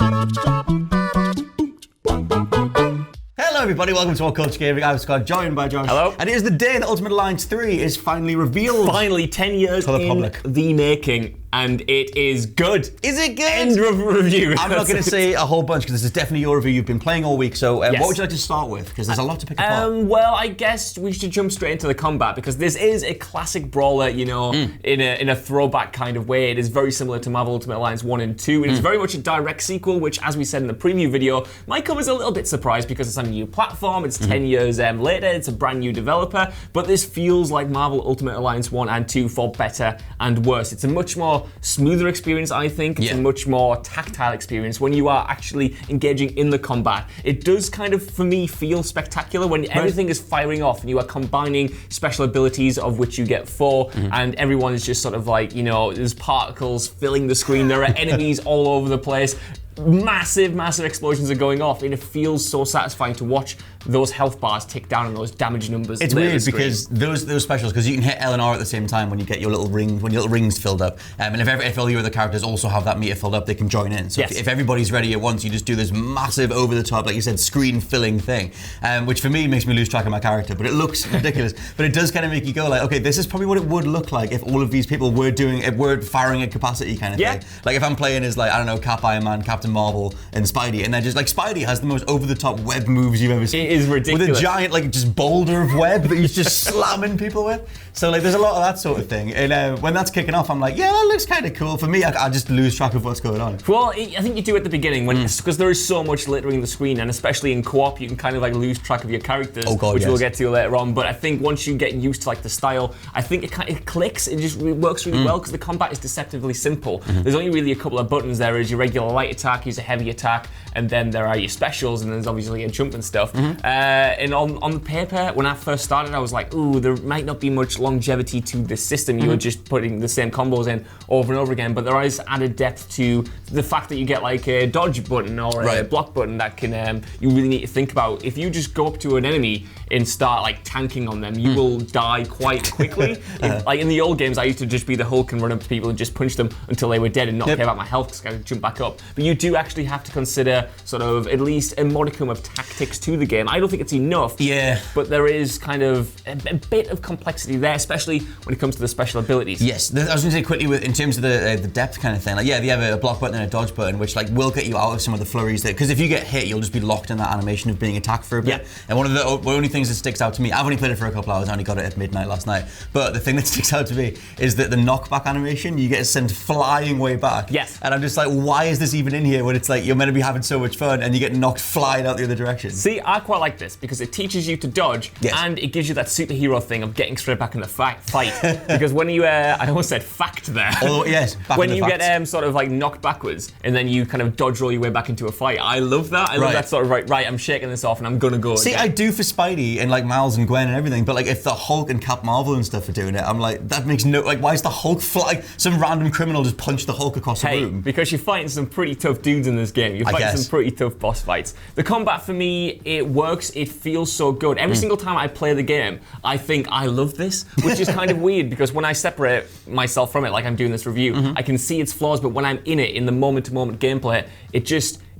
Hello everybody, welcome to WhatCulture Gaming. I'm Scott, joined by Josh. Hello. And it is the day that Ultimate Alliance 3 is finally revealed. Finally, 10 years to the in public. the making, and it is good. Is it good? End of review. I'm not going to say a whole bunch because this is definitely your review. You've been playing all week, so Yes. what would you like to start with? Because there's a lot to pick apart. Well, I guess we should jump straight into the combat because this is a classic brawler, you know, in a throwback kind of way. It is very similar to Marvel Ultimate Alliance 1 and 2. It is very much a direct sequel, which, as we said in the preview video, might come as a little bit surprised because it's on a new platform. It's 10 years later. It's a brand new developer, but this feels like Marvel Ultimate Alliance 1 and 2 for better and worse. It's a much more smoother experience, I think. It's a much more tactile experience when you are actually engaging in the combat. It does kind of, for me, feel spectacular when everything is firing off and you are combining special abilities, of which you get 4, and everyone is just sort of like, you know, there's particles filling the screen. There are enemies all over the place. Massive explosions are going off, and it feels so satisfying to watch those health bars tick down and those damage numbers. It's weird because those specials, because you can hit L and R at the same time when you get your little ring, when your little rings filled up, and if all your other characters also have that meter filled up, they can join in. So if everybody's ready at once, you just do this massive, over the top, like you said, screen filling thing, which for me makes me lose track of my character. But it looks ridiculous. But it does kind of make you go like, okay, this is probably what it would look like if all of these people were firing at capacity kind of thing. Like if I'm playing as, like, I don't know, Cap, Iron Man, Captain Marvel, and Spidey, and they're just like, Spidey has the most over-the-top web moves you've ever seen. It is ridiculous. With a giant, like, just boulder of web that he's just slamming people with. So, like, there's a lot of that sort of thing. And when that's kicking off, I'm like, yeah, that looks kind of cool. For me, I just lose track of what's going on. Well, I think you do at the beginning, because there is so much littering the screen, and especially in co-op, you can kind of like lose track of your characters, which we'll get to later on. But I think once you get used to like the style, I think it clicks. It works really well because the combat is deceptively simple. There's only really a couple of buttons. There is your regular light attack, use a heavy attack, and then there are your specials, and there's obviously a jump and stuff. And on the paper, when I first started, I was like, ooh, there might not be much longevity to this system. You were just putting the same combos in over and over again, but there is added depth to the fact that you get like a dodge button or a block button that can you really need to think about. If you just go up to an enemy and start like tanking on them, you will die quite quickly. Like in the old games, I used to just be the Hulk and run up to people and just punch them until they were dead and not care about my health because I could jump back up. But you do actually have to consider sort of at least a modicum of tactics to the game. I don't think it's enough. But there is kind of a bit of complexity there, especially when it comes to the special abilities. Yes, I was going to say quickly, in terms of the depth kind of thing, like, they have a block button and a dodge button, which like will get you out of some of the flurries there, because if you get hit, you'll just be locked in that animation of being attacked for a bit. And one of the only things that sticks out to me, I've only played it for a couple hours, I only got it at midnight last night, but the thing that sticks out to me is that the knockback animation, you get sent flying way back. And I'm just like, why is this even in here when it's like you're meant to be having so much fun and you get knocked flying out the other direction? See, I quite like this because it teaches you to dodge and it gives you that superhero thing of getting straight back in the fight. Because when you, I almost said fact there. When you get sort of like knocked backwards and then you kind of dodge roll your way back into a fight, I love that. I love that sort of right, I'm shaking this off and I'm gonna go. See, I do for Spidey and like Miles and Gwen and everything, but like if the Hulk and Cap Marvel and stuff are doing it, I'm like, that makes no, like, why is the Hulk fly? Some random criminal just punched the Hulk across the room. Because you're fighting some pretty tough dudes in this game. You're fighting some pretty tough boss fights. The combat for me, it works, it feels so good. Every single time I play the game, I think I love this, which is kind of weird because when I separate myself from it, like I'm doing this review, I can see its flaws, but when I'm in it, in the moment-to-moment gameplay,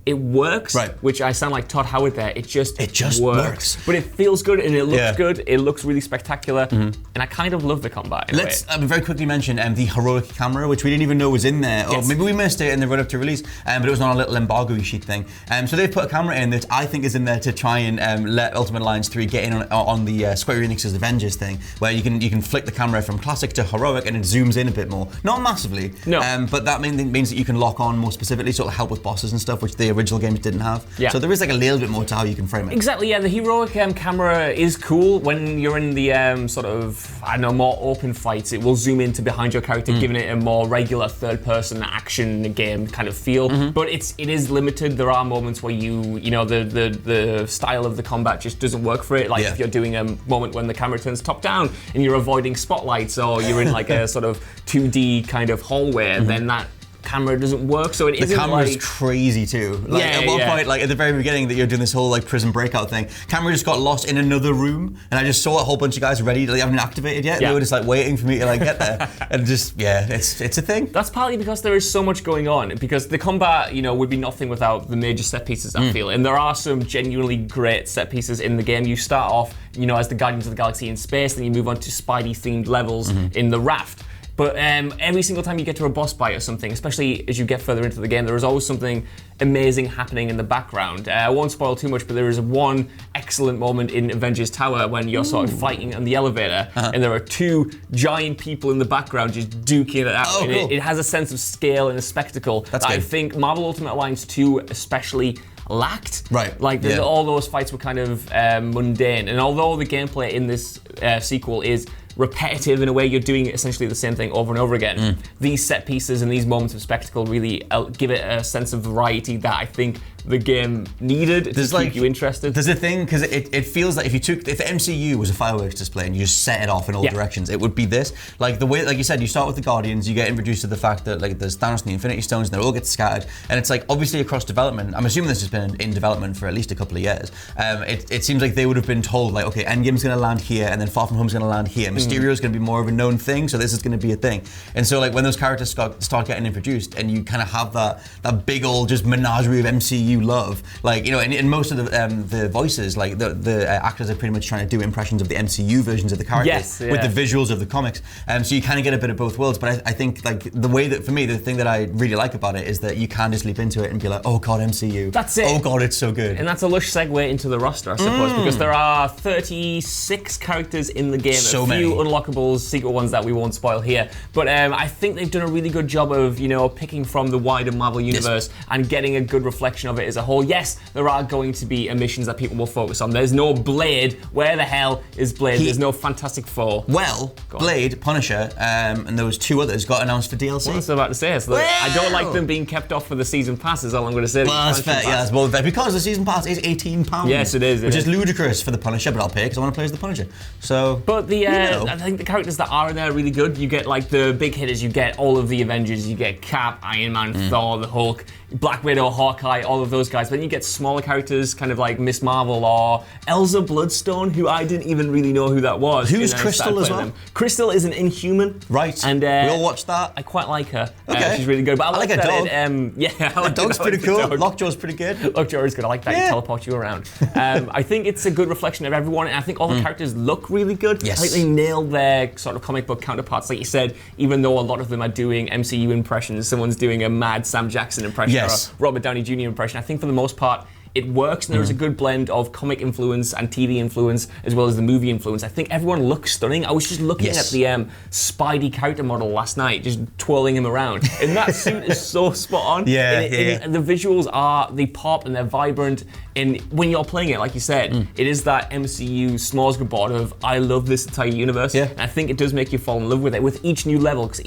it works, which I sound like Todd Howard there. It just works. But it feels good and it looks good. It looks really spectacular, and I kind of love the combat. Let's very quickly mention the heroic camera, which we didn't even know was in there. Or maybe we missed it in the run up to release, but it was on a little embargo sheet thing. So they've put a camera in that I think is in there to try and let Ultimate Alliance 3 get in on the Square Enix's Avengers thing, where you can flick the camera from classic to heroic and it zooms in a bit more. Not massively, but that means that you can lock on more specifically, sort of help with bosses and stuff, which the original games didn't have. So there is like a little bit more to how you can frame it. Exactly, the heroic camera is cool when you're in the sort of, I don't know, more open fights. It will zoom into behind your character, giving it a more regular third-person action game kind of feel. But it is limited. There are moments where you know, the style of the combat just doesn't work for it. Like if you're doing a moment when the camera turns top down and you're avoiding spotlights, or you're in like a sort of 2D kind of hallway, then that camera doesn't work, so it isn't the camera's like crazy too. Like at one point, like at the very beginning, that you're doing this whole like prison breakout thing. Camera just got lost in another room, and I just saw a whole bunch of guys ready. They haven't activated yet. And they were just like waiting for me to like get there, and just it's a thing. That's partly because there is so much going on. Because the combat, would be nothing without the major set pieces. I feel, and there are some genuinely great set pieces in the game. You start off, as the Guardians of the Galaxy in space, then you move on to Spidey-themed levels in the raft. But every single time you get to a boss fight or something, especially as you get further into the game, there is always something amazing happening in the background. I won't spoil too much, but there is one excellent moment in Avengers Tower when you're sort of fighting on the elevator, and there are two giant people in the background just duking it out. Oh, cool. It has a sense of scale and a spectacle that I think Marvel Ultimate Alliance 2 especially lacked. Right. Like all those fights were kind of mundane, and although the gameplay in this sequel is repetitive in a way, you're doing essentially the same thing over and over again. These set pieces and these moments of spectacle really give it a sense of variety that I think the game needed to keep you interested. There's a thing, because it feels like if the MCU was a fireworks display and you just set it off in all directions, it would be this. Like the way, like you said, you start with the Guardians, you get introduced to the fact that like there's Thanos and the Infinity Stones, and they all get scattered, and it's like obviously across development. I'm assuming this has been in development for at least a couple of years. It seems like they would have been told like, okay, Endgame's going to land here, and then Far From Home's going to land here. Mysterio's going to be more of a known thing, so this is going to be a thing. And so like when those characters start getting introduced, and you kind of have that big old just menagerie of MCU love, like in most of the voices, like the actors are pretty much trying to do impressions of the MCU versions of the characters with the visuals of the comics. So you kind of get a bit of both worlds. But I think like the way that for me, the thing that I really like about it is that you can just leap into it and be like, oh god, MCU. That's it. Oh god, it's so good. And that's a lush segue into the roster, I suppose, because there are 36 characters in the game. So a few many unlockables, secret ones that we won't spoil here. But I think they've done a really good job of picking from the wider Marvel universe and getting a good reflection of it as a whole. Yes, there are going to be emissions that people will focus on. There's no Blade. Where the hell is Blade? There's no Fantastic Four. Well, Blade, Punisher, and there was two others got announced for DLC. Well, I was about to say. So I don't like them being kept off for the season pass, is all I'm going to say. Well, that's fair. Yeah, that's well fair. Because the season pass is £18. Yes, it is. Which is ludicrous for the Punisher, but I'll pay because I want to play as the Punisher. So, but I think the characters that are in there are really good. You get like the big hitters. You get all of the Avengers. You get Cap, Iron Man, Thor, the Hulk, Black Widow, Hawkeye, all of those guys. But then you get smaller characters, kind of like Miss Marvel or Elsa Bloodstone, who I didn't even really know who that was. Who's Crystal as well? Them. Crystal is an Inhuman. Right. And we all watched that. I quite like her. Okay. She's really good. But I like a dog. A dog's pretty cool. Lockjaw's pretty good. Lockjaw is good. I like that. You teleport you around. I think it's a good reflection of everyone, and I think all the characters look really good. Yes. I think they nailed their sort of comic book counterparts. Like you said, even though a lot of them are doing MCU impressions, someone's doing a mad Sam Jackson impression or a Robert Downey Jr. impression. I think for the most part, it works, and there's a good blend of comic influence and TV influence as well as the movie influence. I think everyone looks stunning. I was just looking at the Spidey character model last night, just twirling him around. And that suit is so spot on. And the visuals they pop and they're vibrant. And when you're playing it, like you said, it is that MCU smorgasbord of, I love this entire universe. And I think it does make you fall in love with it with each new level, because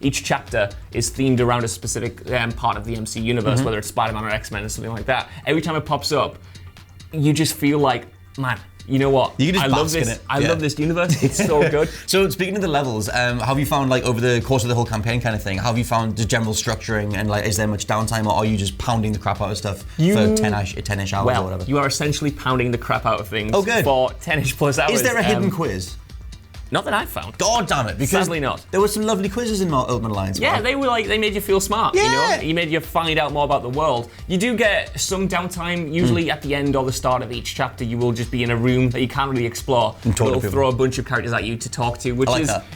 each chapter is themed around a specific part of the MC universe, whether it's Spider-Man or X-Men or something like that. Every time it pops up, you just feel like, man, you know what? You can just I love this. I love this universe. It's so good. So speaking of the levels, how have you found, like over the course of the whole campaign kind of thing, how have you found the general structuring, and like is there much downtime, or are you just pounding the crap out of stuff for 10-ish hours or whatever? You are essentially pounding the crap out of things for 10-ish plus hours. Is there a hidden quiz? Not that I've found. God damn it! Because sadly not. There were some lovely quizzes in Ultimate Alliance. Yeah, they were like, they made you feel smart. Yeah. You made you find out more about the world. You do get some downtime. Usually at the end or the start of each chapter, you will just be in a room that you can't really explore. It'll throw a bunch of characters at you to talk to, which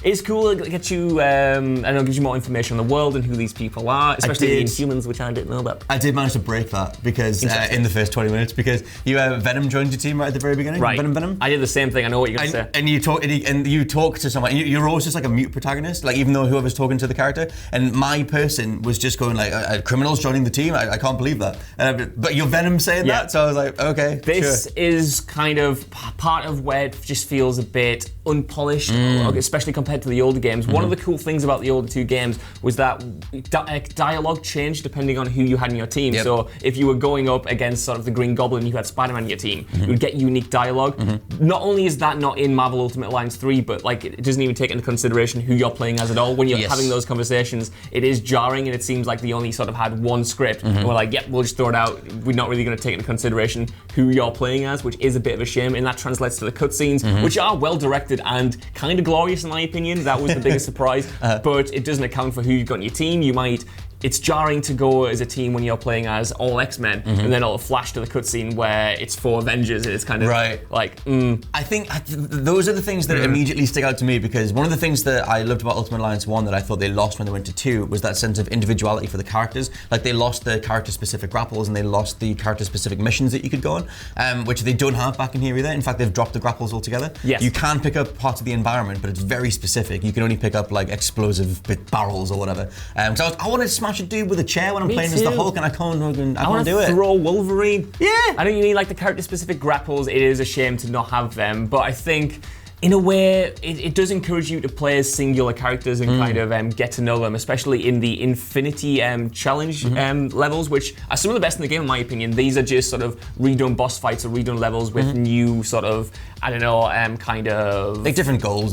is cool. It gets you, it gives you more information on the world and who these people are, especially the Inhumans, which I didn't know about. I did manage to break that because in the first 20 minutes, because Venom joined your team right at the very beginning. Right. Venom. I did the same thing. I know what you're going to say. And you talk to someone. You're always just like a mute protagonist, like even though whoever's talking to the character. And my person was just going like, criminals joining the team. I can't believe that. But you're Venom saying that, so I was like, okay. This is kind of part of where it just feels a bit unpolished, especially compared to the older games. One of the cool things about the older two games was that dialogue changed depending on who you had in your team. Yep. So if you were going up against sort of the Green Goblin, you had Spider-Man in your team, you would get unique dialogue. Not only is that not in Marvel Ultimate Alliance 3, but like it doesn't even take into consideration who you're playing as at all. When you're having those conversations, it is jarring, and it seems like they only sort of had one script, and we're like, yep, we'll just throw it out. We're not really going to take into consideration who you're playing as, which is a bit of a shame, and that translates to the cutscenes, which are well directed and kind of glorious in my opinion. That was the biggest surprise, but it doesn't account for who you've got in your team. It's jarring to go as a team when you're playing as all X-Men, and then it'll flash to the cutscene where it's 4 Avengers, and it's kind of like, I think those are the things that immediately stick out to me, because one of the things that I loved about Ultimate Alliance 1 that I thought they lost when they went to 2 was that sense of individuality for the characters. Like, they lost the character-specific grapples, and they lost the character-specific missions that you could go on, which they don't have back in here either. In fact, they've dropped the grapples altogether. Yes. You can pick up parts of the environment, but it's very specific. You can only pick up like explosive barrels or whatever. So I wanted to smash a dude with a chair when I'm playing as the Hulk, and I can't do it. Throw Wolverine. Yeah. I know you mean like the character-specific grapples. It is a shame to not have them, but I think in a way, it does encourage you to play as singular characters and kind of get to know them, especially in the Infinity Challenge levels, which are some of the best in the game, in my opinion. These are just sort of redone boss fights or redone levels with new sort of, I don't know, kind of... like different goals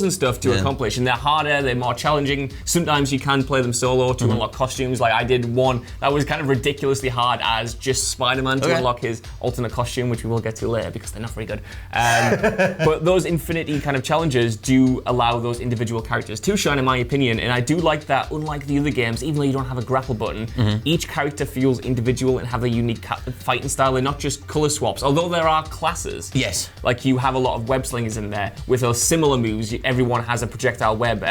and stuff to accomplish, and they're harder, they're more challenging. Sometimes you can play them solo to unlock costumes. Like, I did one that was kind of ridiculously hard as just Spider-Man to unlock his alternate costume, which we will get to later because they're not very good. But those Infinity kind of challenges do allow those individual characters to shine, in my opinion, and I do like that, unlike the other games, even though you don't have a grapple button, each character feels individual and have a unique fighting style. They're not just color swaps, although there are classes. Yes. Like, you have a lot of web slingers in there with those similar moves. Everyone has a projectile web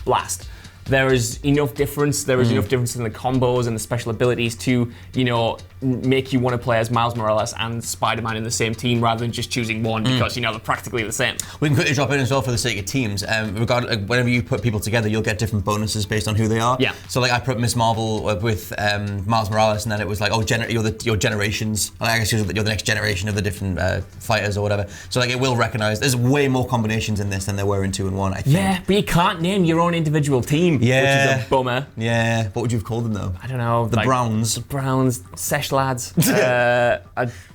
blast. There is enough difference. There is enough difference in the combos and the special abilities to, make you want to play as Miles Morales and Spider-Man in the same team rather than just choosing one because, they're practically the same. We can quickly drop in as well for the sake of teams. Whenever you put people together, you'll get different bonuses based on who they are. Yeah. So, like, I put Miss Marvel with Miles Morales, and then it was like, your generations. I guess you're the next generation of the different fighters or whatever. So, like, it will recognize. There's way more combinations in this than there were in 2 and 1, I think. Yeah, but you can't name your own individual team, which is a bummer. Yeah. What would you have called them, though? I don't know. The Browns. The Browns, Sesh lads.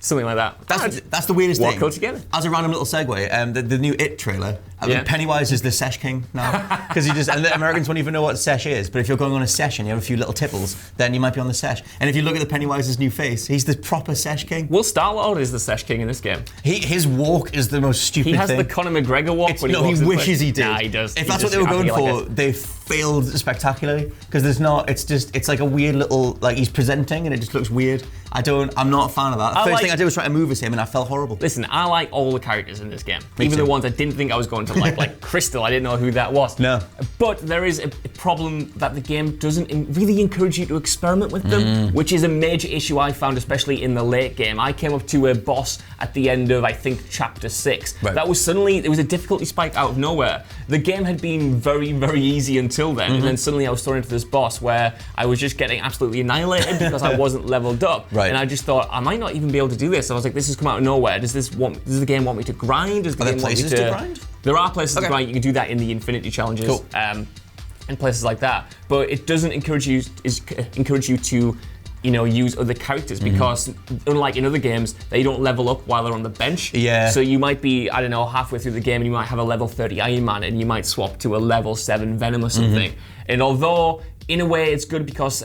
Something like that. That's the weirdest thing. WhatCulture Gaming. As a random little segue, the new It trailer, Pennywise is the Sesh King now. Because and the Americans won't even know what Sesh is, but if you're going on a sesh and you have a few little tipples, then you might be on the Sesh. And if you look at the Pennywise's new face, he's the proper Sesh King. Well, Star-Lord is the Sesh King in this game. His walk is the most stupid thing. He has the Conor McGregor walk when he walks. He wishes he did. Nah, he does. If that's what they were going for, they failed spectacularly. Because it's like a weird little, like, he's presenting and it just looks weird. I'm not a fan of that. The first thing I did was try to move as him and I felt horrible. Listen, I like all the characters in this game. Even the ones I didn't think I was going to like Crystal, I didn't know who that was. No. But there is a problem that the game doesn't really encourage you to experiment with them, which is a major issue I found, especially in the late game. I came up to a boss at the end of, I think, chapter 6. Right. That was suddenly, there was a difficulty spike out of nowhere. The game had been very, very easy until then, and then suddenly I was thrown into this boss where I was just getting absolutely annihilated because I wasn't leveled up. Right. And I just thought, I might not even be able to do this. I was like, this has come out of nowhere. Does the game want me to grind? Does the game want me to grind? There are places to grind. You can do that in the Infinity challenges, cool. And places like that. But it doesn't encourage you to, use other characters because, unlike in other games, they don't level up while they're on the bench. Yeah. So you might be, I don't know, halfway through the game and you might have a level 30 Iron Man and you might swap to a level 7 Venom or something. And although, in a way, it's good because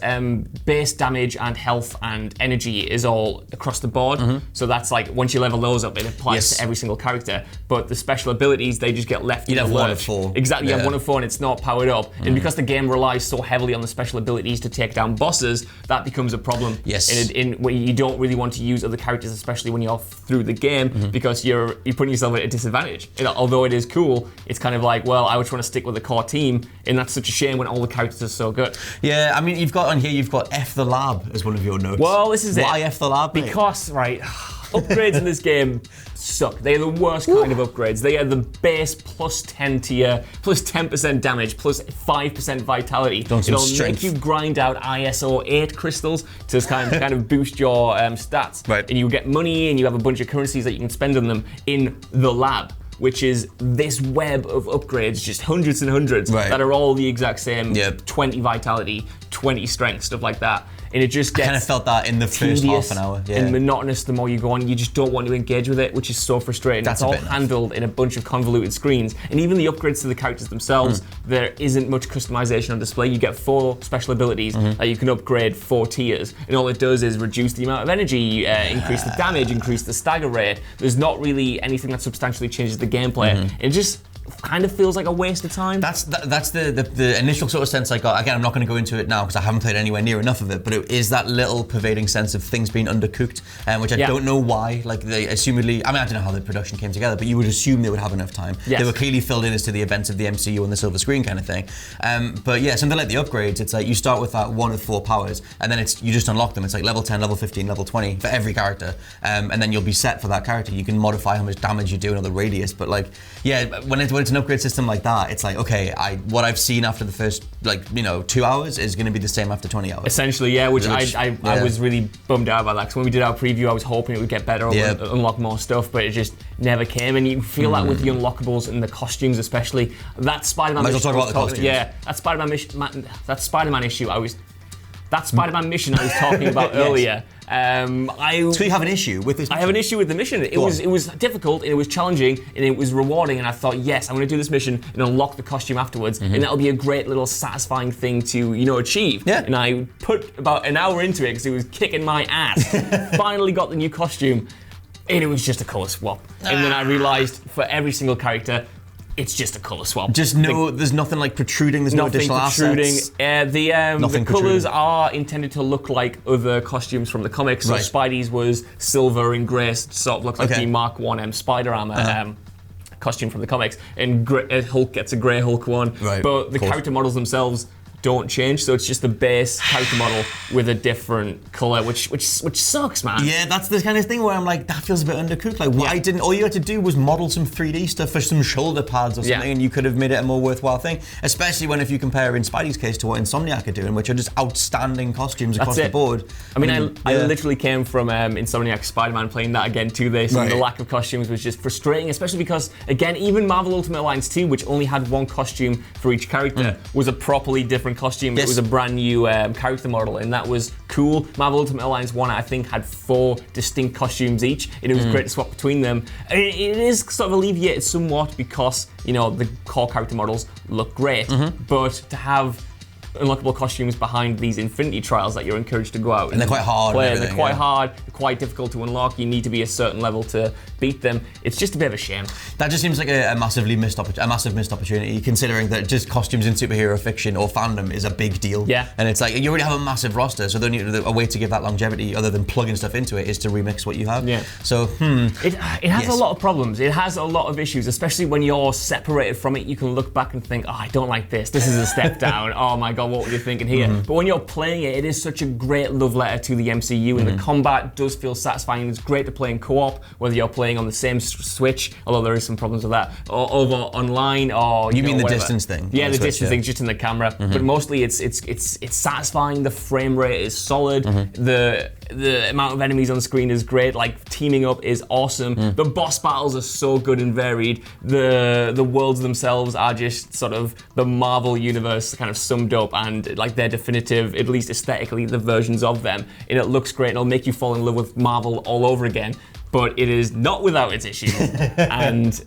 base damage and health and energy is all across the board. So that's like, once you level those up, it applies to every single character. But the special abilities, they just get left in the lurch. You have 1 of 4. Exactly, you have 1 of 4 and it's not powered up. And because the game relies so heavily on the special abilities to take down bosses, that becomes a problem. Yes. Where you don't really want to use other characters, especially when you're through the game, because you're putting yourself at a disadvantage. Although it is cool, it's kind of like, well, I would want to stick with the core team, and that's such a shame when all the characters are so good. Yeah, I mean, you've got F the lab as one of your notes. Well, this is Why it. F the lab, mate? Because, upgrades in this game suck. They are the worst kind of upgrades. They are the base plus 10 tier, plus 10% damage, plus 5% vitality. It'll make you grind out ISO 8 crystals to kind of boost your stats. Right. And you get money and you have a bunch of currencies that you can spend on them in the lab, which is this web of upgrades, just hundreds and hundreds, that are all the exact same, 20 vitality, 20 strength, stuff like that. And it just gets I kind of felt that in the first half an hour. And monotonous the more you go on. You just don't want to engage with it, which is so frustrating. It's all handled in a bunch of convoluted screens. And even the upgrades to the characters themselves, there isn't much customization on display. You get 4 special abilities that you can upgrade 4 tiers. And all it does is reduce the amount of energy, increase the damage, increase the stagger rate. There's not really anything that substantially changes the gameplay. It just kind of feels like a waste of time. That's the initial sort of sense I got. Again, I'm not going to go into it now because I haven't played anywhere near enough of it, but it is that little pervading sense of things being undercooked, which I don't know why. Like they assumedly, I mean, I don't know how the production came together, but you would assume they would have enough time. They were clearly filled in as to the events of the MCU on the silver screen kind of thing. But yeah, something like the upgrades, it's like you start with that 1 of 4 powers, and then you just unlock them. It's like level 10, level 15, level 20 for every character, and then you'll be set for that character. You can modify how much damage you do and the radius, but like, when it's an upgrade system like that, it's like, okay, what I've seen after the first 2 hours is going to be the same after 20 hours. Essentially, which I was really bummed out about that, because when we did our preview, I was hoping it would get better or unlock more stuff, but it just never came. And you feel that with the unlockables and the costumes, especially. That Spider-Man mission. Might as well talk about the costumes. Yeah, that Spider-Man mission I was talking about earlier. So you have an issue with this mission? I have an issue with the mission. It was difficult and it was challenging and it was rewarding, and I thought, yes, I'm going to do this mission and unlock the costume afterwards, and that'll be a great little satisfying thing to achieve. Yeah. And I put about an hour into it because it was kicking my ass. Finally got the new costume, and it was just a colour swap. And then I realised for every single character, it's just a colour swap. There's nothing like protruding, there's no additional assets. The colours are intended to look like other costumes from the comics. So Spidey's was silver and grey, sort of looked like the Mark 1M spider armour costume from the comics. And Hulk gets a grey Hulk one. But the character models themselves don't change, so it's just the base character model with a different colour, which sucks, man. Yeah, that's the kind of thing where I'm like, that feels a bit undercooked. Like, why didn't all you had to do was model some 3D stuff for some shoulder pads or something, and you could have made it a more worthwhile thing. Especially if you compare in Spidey's case to what Insomniac are doing, which are just outstanding costumes across the board. I mean, I literally came from Insomniac Spider-Man playing that again to this, and the lack of costumes was just frustrating, especially because, again, even Marvel Ultimate Alliance 2, which only had 1 costume for each character, was a properly different costume. It was a brand new character model, and that was cool. Marvel Ultimate Alliance 1, I think, had 4 distinct costumes each, and it was great to swap between them. And it is sort of alleviated somewhat because, the core character models look great, but to have unlockable costumes behind these Infinity Trials that you're encouraged to go out and they're quite hard. They're quite hard, quite difficult to unlock. You need to be a certain level to beat them. It's just a bit of a shame. That just seems like a massive missed opportunity, considering that just costumes in superhero fiction or fandom is a big deal. Yeah. And it's like, you already have a massive roster, so a way to give that longevity other than plugging stuff into it is to remix what you have. Yeah. So, It has a lot of problems. It has a lot of issues, especially when you're separated from it. You can look back and think, I don't like this. This is a step down. Oh my God, what were you thinking here? But when you're playing it, it is such a great love letter to the MCU, and the combat does feel satisfying. It's great to play in co-op, whether you're playing on the same Switch, although there is some problems with that, or over online, or you mean the distance thing? Yeah, the distance thing, just in the camera. But mostly, it's satisfying. The frame rate is solid. The amount of enemies on screen is great. Like, teaming up is awesome. The boss battles are so good and varied. The worlds themselves are just sort of the Marvel universe kind of summed up, and like they're definitive, at least aesthetically, the versions of them. And it looks great, and it'll make you fall in love with Marvel all over again. But it is not without its issues. And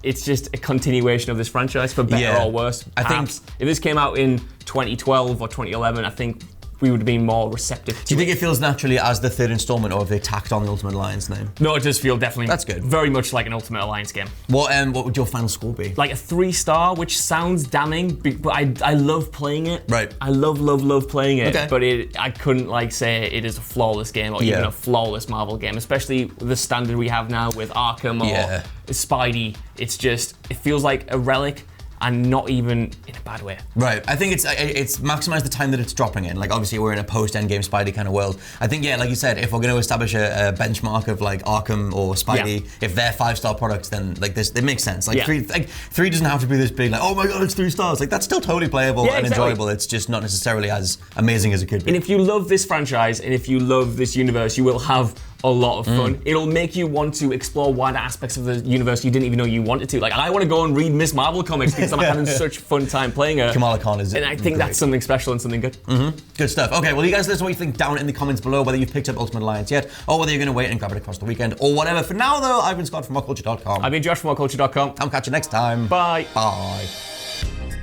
it's just a continuation of this franchise, for better or worse. I think if this came out in 2012 or 2011, I think we would have been more receptive to it. Do you think it feels naturally as the third installment, or have they tacked on the Ultimate Alliance name? No, it does feel definitely. That's good. Very much like an Ultimate Alliance game. What would your final score be? Like a 3-star, which sounds damning, but I love playing it. Right. I love playing it. Okay. But I couldn't say it is a flawless game, or even a flawless Marvel game, especially the standard we have now with Arkham or Spidey. It feels like a relic. And not even in a bad way. Right. I think it's maximised the time that it's dropping in. Like, obviously, we're in a post-Endgame Spidey kind of world. I think, like you said, if we're going to establish a benchmark of like Arkham or Spidey, if they're 5-star products, then like this, it makes sense. Like, 3 doesn't have to be this big, like, oh my God, it's 3 stars. Like, that's still totally playable and enjoyable. It's just not necessarily as amazing as it could be. And if you love this franchise, and if you love this universe, you will have a lot of fun. It'll make you want to explore wider aspects of the universe you didn't even know you wanted to. Like, I want to go and read Miss Marvel comics because I'm having such a fun time playing her. Kamala Khan is and I think that's something special and something good. Good stuff. Okay, well, you guys let us know what you think down in the comments below, whether you've picked up Ultimate Alliance yet, or whether you're going to wait and grab it across the weekend, or whatever. For now, though, I've been Scott from WhatCulture.com. I've been Josh from WhatCulture.com. I'll catch you next time. Bye. Bye.